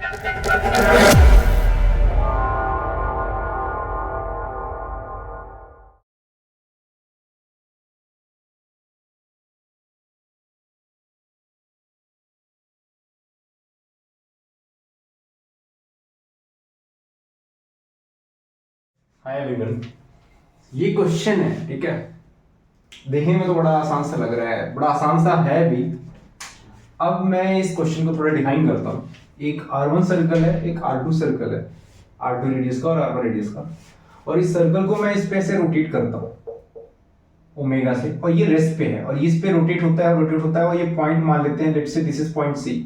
Hi everyone, ये question है, ठीक है। देखने में तो बड़ा आसान सा लग रहा है, बड़ा आसान सा है भी। अब मैं इस क्वेश्चन को थोड़ा डिफाइन करता हूँ। एक R1 सर्कल है, एक R2 सर्कल है, R2 रेडियस का और R1 रेडियस का। और इस सर्कल को मैं इस पे से रोटेट करता हूँ ओमेगा से, और ये रेस्ट पे है और इस पे रोटेट होता है और ये पॉइंट मान लेते हैं, let's say this is point C।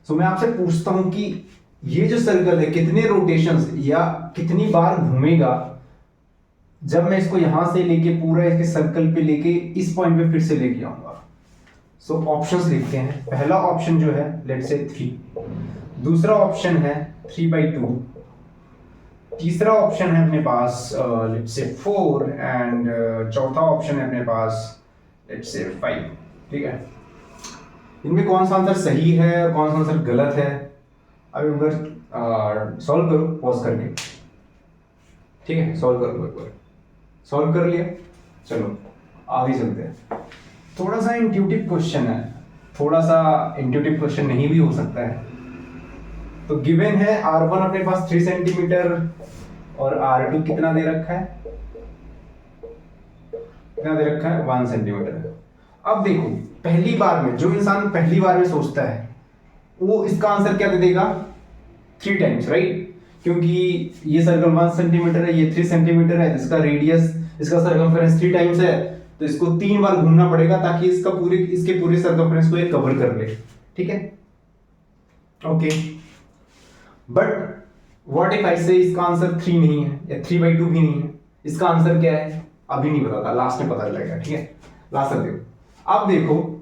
सो मैं आपसे पूछता हूँ कि ये जो सर्कल है कितने रोटेशंस या कितनी बार घूमेगा जब मैं इसको यहां से लेके पूरा इसके सर्कल पे लेके इस पॉइंट पे फिर से लेके आऊंगा। सो ऑप्शंस लिखते हैं। पहला ऑप्शन जो है लेट्स से 3, दूसरा ऑप्शन है 3/2, तीसरा ऑप्शन है अपने पास लेट्स से 4 एंड चौथा ऑप्शन है अपने पास लेट्स से 5। ठीक है, इनमें कौन सा आंसर सही है और कौन सा आंसर गलत है अभी अगर सॉल्व करो पॉज करके। ठीक है, सॉल्व करो, एक बार सॉल्व कर लिया, चलो आगे चलते हैं। थोड़ा सा इंट्यूटिव क्वेश्चन है, थोड़ा सा इंट्यूटिव क्वेश्चन नहीं भी हो सकता है। तो गिवन है R1 अपने पास 3 सेंटीमीटर और R2 कितना दे रखा है, कितना दे रखा है 1 सेंटीमीटर। अब देखो, पहली बार में जो इंसान पहली बार में सोचता है वो इसका आंसर क्या दे देगा 3 टाइम्स, राइट। क्योंकि ये सर्कल 1 सेंटीमीटर है, ये 3 सेंटीमीटर है, इसका रेडियस, इसका सर्कमफेरेंस 3 टाइम्स है, तो इसको 3 बार घूमना पड़ेगा ताकि इसके पूरे सर्कमफेरेंस को ये कवर कर ले। ठीक है, okay. But what if I से इसका आंसर 3 नहीं है या 3/2 भी नहीं है, इसका आंसर क्या है अभी नहीं पता था, लास्ट में पता चलेगा। ठीक है, लास्ट तक देखो। अब देखो,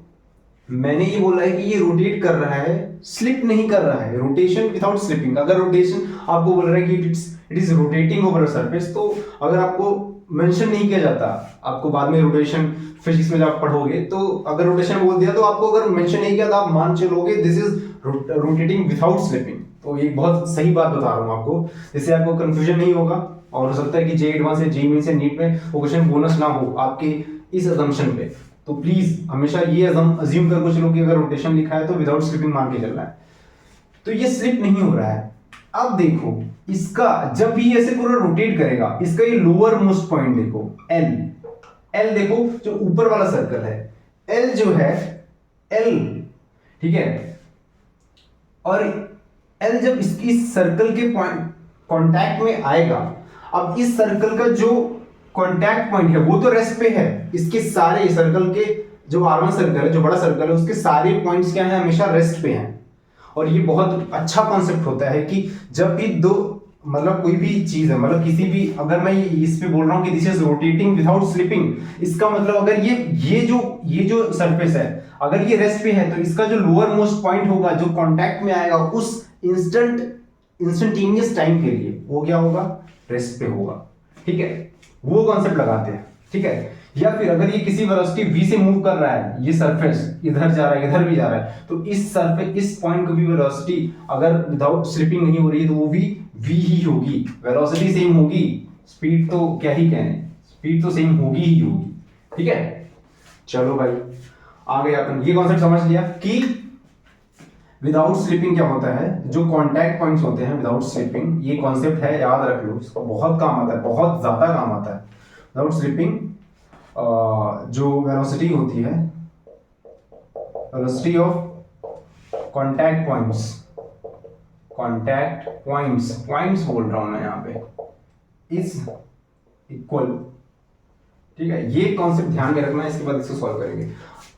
मैंने ये बोला है कि ये रोटेट कर रहा है, स्लिप नहीं कर रहा है, रोटेशन विदाउट स्लिपिंग। अगर रोटेशन आपको बोल रहा है कि it is rotating over a surface, तो अगर आपको मेंशन नहीं किया जाता, आपको बाद में रोटेशन फिजिक्स में जब पढ़ोगे तो अगर रोटेशन बोल दिया तो आपको अगर मेंशन नहीं किया तो आप मान चलोगे this is rotating without slipping. तो ये बहुत सही बात बता रहा हूँ आपको, जिससे आपको कंफ्यूजन नहीं होगा। और हो सकता है कि JEE एडवांस या JEE मेंस या नीट में वो क्वेश्चन बोनस ना हो आपके इस असम्पशन पे। तो प्लीज हमेशा ये अज्यूम करके चलो कि अगर रोटेशन लिखा है तो विदाउट स्लिपिंग मान के चलना है। तो ये स्लिप नहीं हो रहा है। अब देखो, इसका जब भी ऐसे पूरा रोटेट करेगा, इसका ये लोअर मोस्ट पॉइंट देखो L देखो, जो ऊपर वाला सर्कल है L जो है L, ठीक है। और L जब इस सर्कल के पॉइंट कांटेक्ट में आएगा, अब इस सर्कल का जो कांटेक्ट पॉइंट है वो तो रेस्ट पे है, इसके सारे सर्कल के जो R1 सर्कल है, जो बड़ा सर्कल है, उसके सारे पॉइंट्स क्या है हमेशा रेस्ट पे हैं। और ये बहुत अच्छा कॉन्सेप्ट होता है कि जब भी दो मतलब कोई भी चीज है, मतलब किसी भी, अगर मैं इस पे बोल रहा हूँ कि this is rotating without slipping, इसका मतलब अगर ये जो सरफेस है अगर ये रेस्ट पे है तो इसका जो लोअर मोस्ट पॉइंट होगा जो कांटेक्ट में आएगा उस इंस्टेंटेनियस टाइम के लिए वो क्या होगा, रेस्ट पे होगा। ठीक है, वो कॉन्सेप्ट लगाते हैं। ठीक है, या फिर अगर ये किसी वेलोसिटी v से मूव कर रहा है, ये सरफेस इधर जा रहा है इधर भी जा रहा है, तो इस सरफेस इस पॉइंट को भी वेलोसिटी अगर विदाउट स्लिपिंग नहीं हो रही है तो वो भी v ही होगी, वेलोसिटी सेम होगी, स्पीड तो क्या ही कहने, स्पीड तो सेम होगी ही होगी। ठीक है, चलो भाई आगे अपन ये कॉन्सेप्ट समझ लिया कि विदाउट स्लिपिंग क्या होता है, जो कांटेक्ट पॉइंट्स होते हैं विदाउट स्लिपिंग, ये कॉन्सेप्ट है, याद रख लो, इसका बहुत काम आता है, बहुत ज्यादा काम आता है। विदाउट स्लिपिंग जो वेलोसिटी होती है, वेलोसिटी ऑफ कांटेक्ट पॉइंट्स बोल रहा हूं मैं यहाँ पे, इज इक्वल। ठीक है, ये कॉन्सेप्ट ध्यान में रखना है, इसके बाद इसको सॉल्व करेंगे।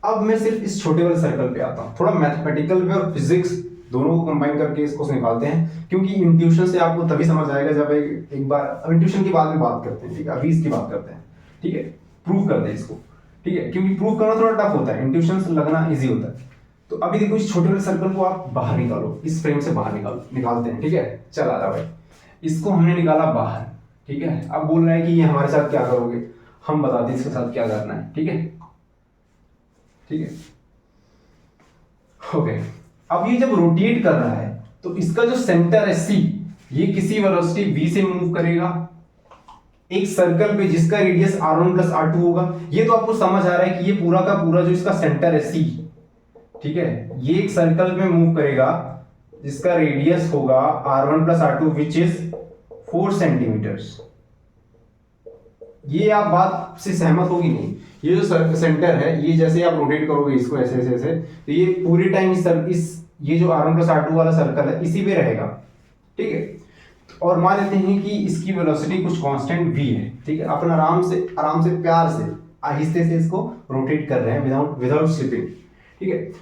अब मैं सिर्फ इस छोटे वाले सर्कल पे आता हूँ, थोड़ा मैथमेटिकल में और फिजिक्स दोनों को कंबाइन करके इसको निकालते हैं, क्योंकि इंट्यूशन से आपको तभी समझ आएगा जब एक बार, अब इंट्यूशन की बाद में बात करते हैं, ठीक है, अभी इसकी बात करते हैं। ठीक है, प्रूव करते हैं इसको। ठीक है, क्योंकि प्रूव करना थोड़ा टफ होता है, इंट्यूशन से लगना इजी होता है। तो अभी देखो, इस छोटे वाले सर्कल को आप बाहर निकालो, इस फ्रेम से बाहर निकालते हैं। ठीक है, चल आ रहा भाई, इसको हमने निकाला बाहर। ठीक है, अब बोल रहा है कि ये हमारे साथ क्या करोगे, हम बताते हैं इसके साथ क्या करना है। ठीक है, ठीक है, ओके। अब ये जब रोटेट कर रहा है तो इसका जो सेंटर है सी, ये किसी वेलोसिटी v से मूव करेगा एक सर्कल पे जिसका रेडियस r1 प्लस r2 होगा। ये तो आपको समझ आ रहा है कि ये पूरा का पूरा जो इसका सेंटर है सी, ठीक है, ये एक सर्कल में मूव करेगा जिसका रेडियस होगा r1 plus r2 which is 4 centimetres. ये आप बात से सहमत होगी नहीं? ये जो सेंटर है, ये जैसे आप रोटेट करोगे इसको ऐसे ऐसे ऐसे, तो ये पूरे टाइम इस ये जो r1 प्लस r2 वाला सर्कल है इसी पे रहेगा, ठीक है। और मान लेते हैं कि इसकी वेलोसिटी कुछ कांस्टेंट v है, ठीक है। अपन आराम से प्यार से आहिस्ते से इसको रोटेट कर रहे हैं विदाउट स्लिपिंग, ठीक है।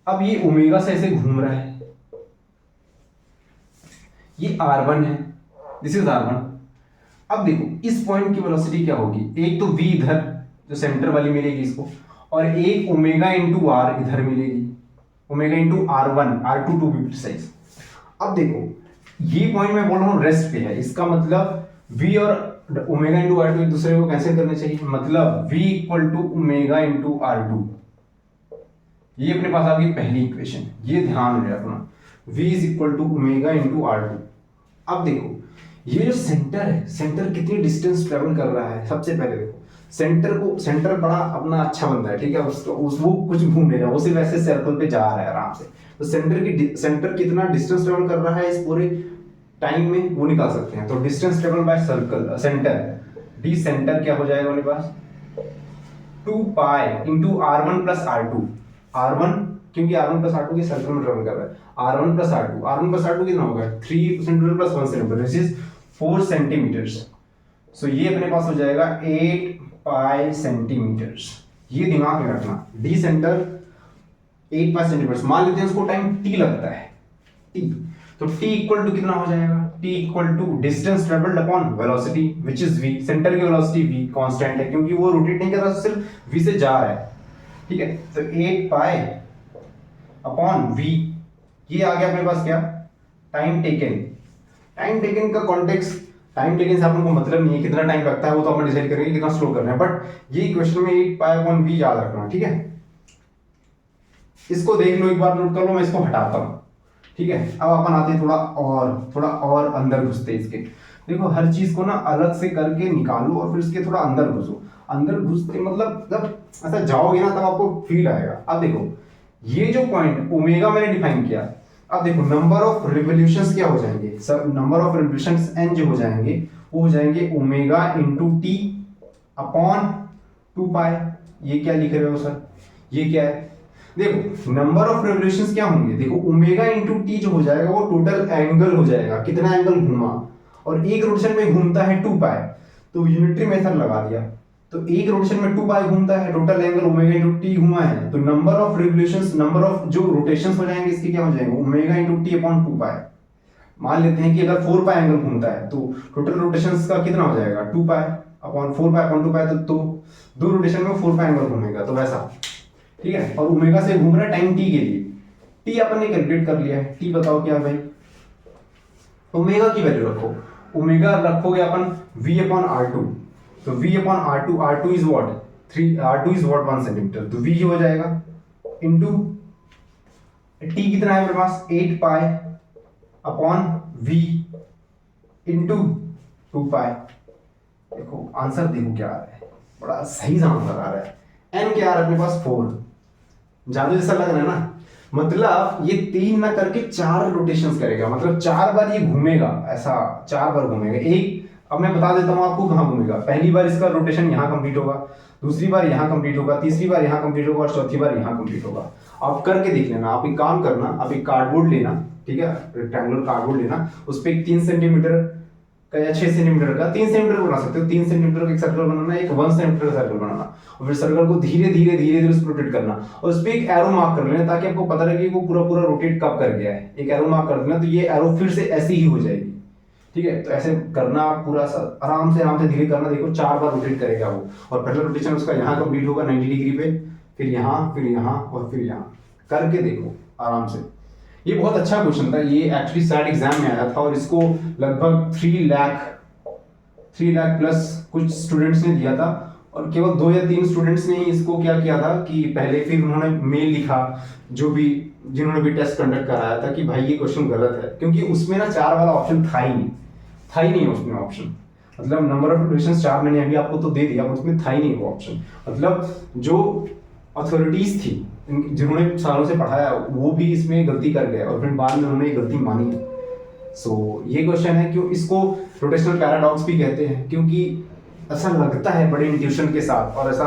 अब ये ओमेगा से ऐसे घूम रहा है, ये r1 है, दिस इज r1। अब देखो इस पॉइंट की वेलोसिटी क्या होगी, एक तो v इधर जो सेंटर वाली मिलेगी इसको, और एक ओमेगा इंटू आर इधर मिलेगी, omega into r1 r2 to be precise. अब देखो ये पॉइंट मैं बोल रहा हूँ रेस्ट पे है, इसका मतलब v और ओमेगा इंटू r2 एक दूसरे को कैंसिल करने चाहिए, मतलब v equal to omega into r2। ये अपने पास आ गई पहली इक्वेशन, ये ध्यान रहे अपना, v is equal to omega into r2। अब देखो ये जो सेंटर है, सेंटर कितनी डिस्टेंस ट्रेवल कर रहा है। सबसे पहले देखो सेंटर बड़ा अपना अच्छा बंदा है, ठीक है, वो कुछ घूम नहीं रहा, वो सिर्फ ऐसे सर्कल पे जा रहा है आराम से। तो सेंटर कितना डिस्टेंस ट्रेवल कर रहा है इस पूरे टाइम में वो निकाल सकते हैं। तो distance travel by circle centre, D centre क्या हो जाएगा अपने पास 2 pi into r1 plus r2। r1 क्योंकि r1 प्लस r2 के सर्कल में ट्रेवल कर रहा है, r1 प्लस r2 कितना होगा 3 centimetre plus 1 centimetre, this is 4 centimetres. So ये अपने पास हो जाएगा 8 पाई सेंटीमीटर्स। ये दिमाग में रखना, डी सेंटर 8 पाई सेंटीमीटर्स। मान लेते हैं उसको टाइम t लगता है, t, तो t इक्वल टू कितना हो जाएगा, t equal to distance travelled upon velocity which is v। Centre की वेलोसिटी v कांस्टेंट है क्योंकि वो रोटेट नहीं कर रहा, सिर्फ v से जा रहा है, ठीक है। तो 8 पाई अपॉन v, ये आ गया अपने पास क्या टाइम टेकन। टाइम टेकन का कॉन्टेक्स्ट, टाइम टेकन से अपन को मतलब नहीं है कितना टाइम लगता है, वो तो अपन डिसाइड करेंगे कितना स्लो करना है, बट ये इक्वेशन में 8 पाई अपॉन v याद रखना, ठीक है। इसको देख लो एक बार, नोट कर लो, मैं इसको हटाता हूं, ठीक है। अब अपन आते हैं थोड़ा और अंदर घुसते इसके। देखो हर चीज को ना अलग से करके निकालो और फिर इसके थोड़ा अंदर घुसो। अंदर घुसते मतलब जब ऐसा जाओगे ना तब आपको फील आएगा। अब देखो ये जो पॉइंट ओमेगा मैंने डिफाइन किया, अब देखो नंबर ऑफ रिवोल्यूशंस क्या हो जाएंगे, सब नंबर ऑफ रिवोल्यूशंस n जो हो जाएंगे वो हो जाएंगे ओमेगा इंटू टी अपॉन 2 पाई। ये क्या लिख रहे हो सर, ये क्या है, देखो नंबर ऑफ रिवोल्यूशंस क्या होंगे, देखो ओमेगा इंटू टी जो हो जाएगा वो टोटल एंगल हो जाएगा, कितना एंगल घूमा, और एक रोटेशन में घूमता है 2 पाई, तो यूनिटरी मेथड लगा दिया। तो एक रोटेशन में 2 पाई घूमता है, total angle omega into T घुमा है, तो number of revolutions, number of जो रोटेशंस हो जाएंगे इसके क्या हो जाएंगे ओमेगा इंटू टी अपॉन 2 पाई। मान लेते हैं कि अगर 4 पाई एंगल घूमता है तो टोटल रोटेशंस का कितना हो जाएगा 2 पाई अपॉन 4 पाई अपॉन 2 पाई, तो दो रोटेशन में 4 पाई एंगल घूमेगा, तो वैसा, ठीक है। और ओमेगा से घूम रहा है टाइम टी के लिए, टी अपन ने कैलकुलेट कर लिया है, टी बताओ क्या भाई, ओमेगा की वैल्यू रखो, ओमेगा रखोगे अपन v अपॉन r2, तो v upon r2 is what 1 centimetre, तो v हो जाएगा इनटू t कितना है मेरे पास 8 पाई अपॉन v इनटू 2 पाई। देखो आंसर देखो क्या आ रहा है, बड़ा सही सा आंसर आ रहा है। n क्या आ रहा है अपने पास 4, जादू जैसा लग रहा है ना, मतलब ये 3 ना करके 4 रोटेशंस करेगा, मतलब 4 बार ये घूमेगा, ऐसा 4 बार घूमेगा। एक अब मैं बता देता हूं आपको कहां घूमेगा, पहली बार इसका रोटेशन यहां कंप्लीट होगा, दूसरी बार यहां कंप्लीट होगा, तीसरी बार यहां कंप्लीट होगा और चौथी बार यहां कंप्लीट होगा। आप करके देख लेना, आप एक काम करना, आप एक कार्डबोर्ड लेना, ठीक है, रेक्टेंगुलर कार्डबोर्ड लेना, उस पर 3 सेंटीमीटर का या 6 सेंटीमीटर का, 3 सेंटीमीटर बना सकते हो, 3 सेंटीमीटर का एक सर्कल बनाना, एक 1 सेंटीमीटर का सर्कल बनाना, और फिर सर्कल को धीरे धीरे उस पर रोटेट करना, और उस पर एक एरो मार्क कर लेना ताकि आपको पता लगे कि वो पूरा रोटेट कब कर गया है। एक एरो मार्क कर देना तो ये एरो फिर से ऐसी ही हो जाएगी, ठीक है। तो ऐसे करना आप पूरा आराम से धीरे करना, देखो 4 बार रोटेट करेगा वो, और पहला रोटेशन उसका यहाँ कंप्लीट होगा 90 डिग्री पे, फिर यहाँ और फिर यहाँ, करके देखो आराम से। ये बहुत अच्छा क्वेश्चन था, ये एक्चुअली सैट एग्जाम में आया था, और इसको लगभग 3 लाख प्लस कुछ स्टूडेंट्स ने दिया था, और केवल 2 या 3 स्टूडेंट्स ने इसको क्या किया था कि पहले फिर उन्होंने मेल लिखा, जो भी जिन्होंने भी टेस्ट कंडक्ट कराया था कि भाई ये क्वेश्चन गलत है, क्योंकि उसमें ना 4 वाला ऑप्शन था ही नहीं उसमें ऑप्शन। मतलब नंबर ऑफ रोटेशंस 4 मैंने अभी आपको तो दे दिया, उसमें था ही नहीं वो ऑप्शन। मतलब जो अथॉरिटीज थी जिन्होंने सालों से पढ़ाया वो भी इसमें गलती कर गए और फिर बाद में उन्होंने ये गलती मानी। सो ये क्वेश्चन है, क्यों इसको रोटेशनल पैराडॉक्स भी कहते हैं, क्योंकि ऐसा लगता है बड़े इंट्यूशन के साथ और ऐसा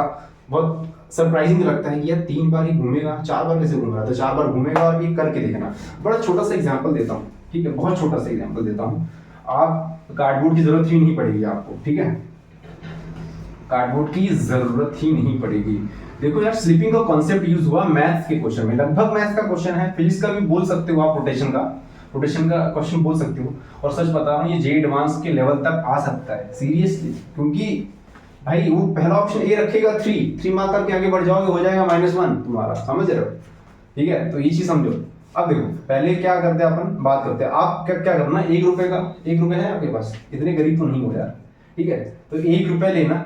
बहुत सरप्राइजिंग लगता है कि यार 3 बार ही घूमेगा, 4 बार कैसे घूम रहा था, 4 बार घूमेगा और ये करके देखना। बड़ा छोटा सा एग्जांपल देता हूँ, ठीक है, बहुत छोटा सा एग्जांपल देता हूँ। आप कार्डबोर्ड की जरूरत ही नहीं पड़ेगी आपको, ठीक है, कार्डबोर्ड की जरूरत ही नहीं पड़ेगी। देखो यार, स्लीपिंग का कॉन्सेप्ट यूज हुआ मैथ्स के क्वेश्चन में, लगभग मैथ्स का क्वेश्चन है, फिजिक्स का भी बोल सकते हो आप, रोटेशन का क्वेश्चन बोल सकते हो। और सच बता रहा हूँ, ये जे एडवांस के लेवल तक आ सकता है सीरियसली, क्योंकि भाई वो पहला ऑप्शन ए रखेगा 3 मार्क करके आगे बढ़ जाओगे, हो जाएगा -1 तुम्हारा, समझ रहे हो, ठीक है। तो ये चीज समझो। अब देखो पहले क्या करते हैं, अपन बात करते हैं, आप क्या करना, 1 रुपए का, 1 रुपए है आपके पास, इतने गरीब तो नहीं हो यार, ठीक है। तो 1 रुपए लेना,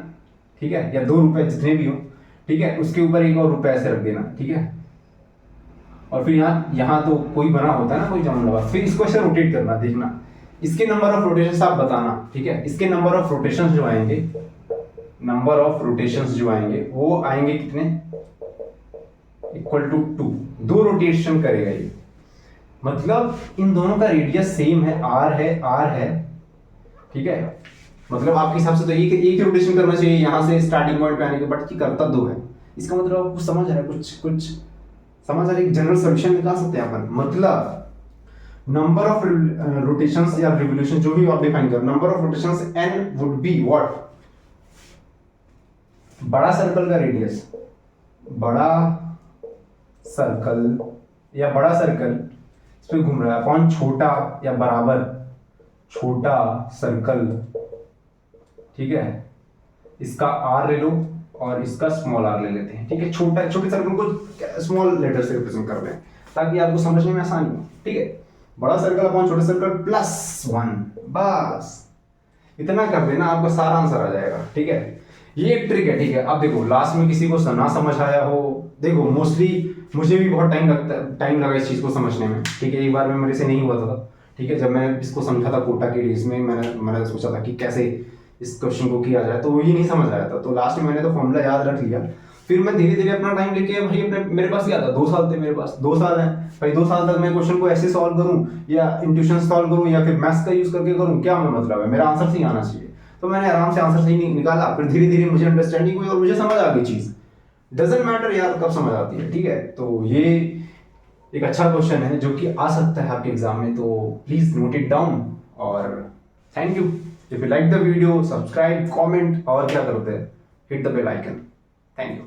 ठीक है, या 2 रुपए जितने भी हो, ठीक है, उसके ऊपर 1 और रुपए ऐसे रख देना, ठीक है। और फिर यहाँ तो कोई बना होता है ना, कोई जमन लगा, फिर इसको ऐसे रोटेट करना, देखना इसके नंबर ऑफ रोटेशंस आप बताना, ठीक है। इसके नंबर ऑफ रोटेशंस जो आएंगे, नंबर ऑफ रोटेशंस जो आएंगे वो आएंगे कितने, इक्वल टू 2 रोटेशन करेगा ये। मतलब इन दोनों का रेडियस सेम है, r है, ठीक है। मतलब आपके हिसाब से तो एक ही रोटेशन करना चाहिए यहां से स्टार्टिंग पॉइंट पे आने के, बट करता 2 है। इसका मतलब आप कुछ समझ रहा है, कुछ समझ रहा है, एक जनरल सॉल्यूशन निकाल सकते हैं अपन। मतलब नंबर ऑफ रोटेशंस या रिवोल्यूशन जो भी आप डिफाइन करो, number of rotations n would be what, बड़ा सर्कल का रेडियस, बड़ा सर्कल इस पे घूम रहा है, अपॉन छोटा या बराबर छोटा सर्कल, ठीक है। इसका r ले लो और इसका स्मॉल r ले लेते हैं, ठीक है। छोटे सर्कल को स्मॉल लेटर से रिप्रेजेंट कर रहे हैं ताकि आपको समझने में आसानी हो, ठीक है। बड़ा सर्कल अपॉन छोटा सर्कल +1, बस इतना कर देना, आपका सारा आंसर आ जाएगा, ठीक है। ये एक ट्रिक है, ठीक है। अब देखो लास्ट में किसी को ना समझ आया हो, देखो मोस्टली मुझे भी बहुत टाइम लगा इस चीज को समझने में, ठीक है। एक बार में मेरे से नहीं हुआ था, ठीक है। जब मैं इसको समझा था कोटा के डेज में, मैंने सोचा था कि कैसे इस क्वेश्चन को किया जाए, तो ये नहीं समझ आया था, तो लास्ट में मैंने तो फॉर्मूला याद रख लिया। फिर मैं धीरे धीरे अपना टाइम लेके, भाई अपने मेरे पास क्या था, 2 साल थे मेरे पास, 2 साल है भाई, 2 साल तक मैं क्वेश्चन को ऐसे सॉल्व करूं या इंट्यूशन सॉल्व करूं या फिर मैथ्स का यूज करके करूं, क्या मतलब है, मेरा आंसर सही आना चाहिए। तो मैंने आराम से आंसर सही निकाला, फिर धीरे धीरे मुझे अंडरस्टैंडिंग हुई और मुझे समझ आ गई चीज। डजंट मैटर यार कब समझ आती है, ठीक है। तो ये एक अच्छा क्वेश्चन है जो कि आ सकता है आपके एग्जाम में, तो प्लीज नोट इट डाउन। और thank you. If you like the video, subscribe, comment और क्या करते हैं, hit the bell icon. Thank you.